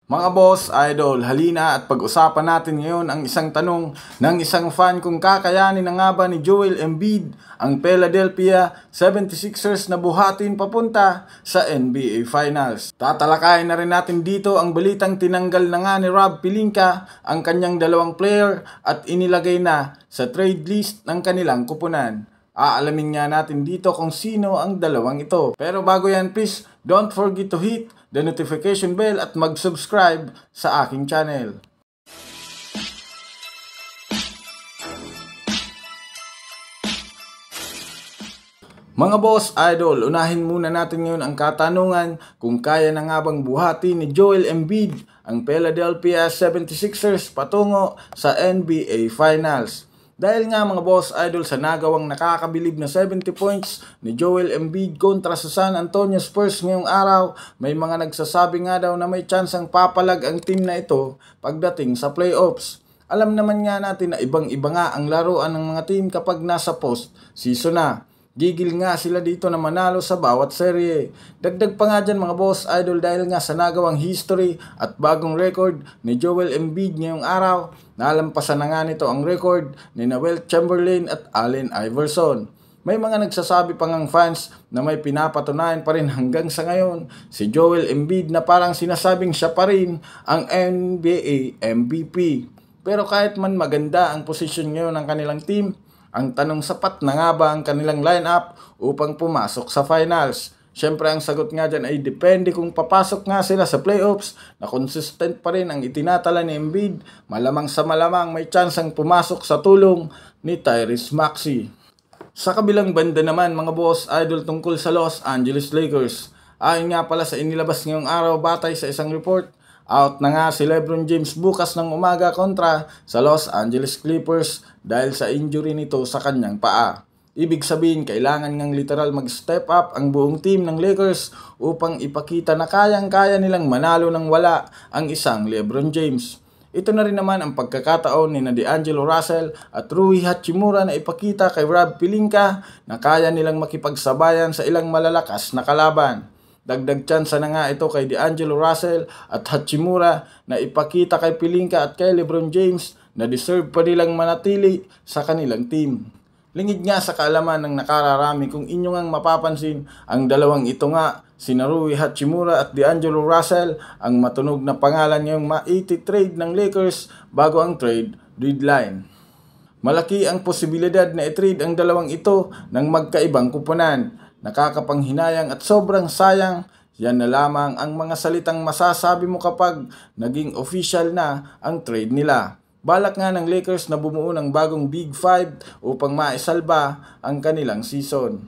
Mga boss, idol, halina at pag-usapan natin ngayon ang isang tanong ng isang fan kung kakayanin na nga ba ni Joel Embiid ang Philadelphia 76ers na buhatin papunta sa NBA Finals. Tatalakayin na rin natin dito ang balitang tinanggal na nga ni Rob Pelinka ang kanyang dalawang player at inilagay na sa trade list ng kanilang kupunan. Aalamin nga natin dito kung sino ang dalawang ito. Pero bago yan, please don't forget to hit the notification bell at mag-subscribe sa aking channel. Mga boss, idol, unahin muna natin ngayon ang katanungan kung kaya na nga bang buhati ni Joel Embiid ang Philadelphia 76ers patungo sa NBA Finals. Dahil nga mga boss idol sa nagawang nakakabilib na 70 points ni Joel Embiid kontra sa San Antonio Spurs ngayong araw, may mga nagsasabi nga daw na may tsansang papalag ang team na ito pagdating sa playoffs. Alam naman nga natin na ibang-iba nga ang laruan ng mga team kapag nasa post-season na. Gigil nga sila dito na manalo sa bawat serye. Dagdag pa nga dyan mga boss idol dahil nga sa nagawang history at bagong record ni Joel Embiid ngayong araw, nalampasan na nga nito ang record ni Wilt Chamberlain at Allen Iverson. May mga nagsasabi pa ngang fans na may pinapatunayan pa rin hanggang sa ngayon si Joel Embiid na parang sinasabing siya pa rin ang NBA MVP. Pero kahit man maganda ang posisyon ngayon ng kanilang team, ang tanong, sapat na nga ba ang kanilang lineup upang pumasok sa finals? Siyempre ang sagot nga dyan ay depende kung papasok nga sila sa playoffs na consistent pa rin ang itinatala ni Embiid. Malamang sa malamang may tsansang pumasok sa tulong ni Tyrese Maxey. Sa kabilang banda naman mga boss idol tungkol sa Los Angeles Lakers. Ayon nga pala sa inilabas ngayong araw batay sa isang report, out na nga si LeBron James bukas ng umaga kontra sa Los Angeles Clippers dahil sa injury nito sa kanyang paa. Ibig sabihin, kailangan ngang literal mag-step up ang buong team ng Lakers upang ipakita na kayang-kaya nilang manalo ng wala ang isang LeBron James. Ito na rin naman ang pagkakataon ni D'Angelo Russell at Rui Hachimura na ipakita kay Rob Pelinka na kaya nilang makipagsabayan sa ilang malalakas na kalaban. Dagdag tsansa na nga ito kay D'Angelo Russell at Hachimura na ipakita kay Pelinka at kay LeBron James na deserve pa nilang manatili sa kanilang team. Lingid nga sa kaalaman ng nakararami kung inyo ngang mapapansin, ang dalawang ito nga, sina Rui Hachimura at D'Angelo Russell, ang matunog na pangalan ngayong ma-trade ng Lakers bago ang trade deadline. Malaki ang posibilidad na i-trade ang dalawang ito ng magkaibang kupunan. Nakakapanghinayang at sobrang sayang, yan na lamang ang mga salitang masasabi mo kapag naging official na ang trade nila. Balak nga ng Lakers na bumuo ng bagong Big Five upang maisalba ang kanilang season.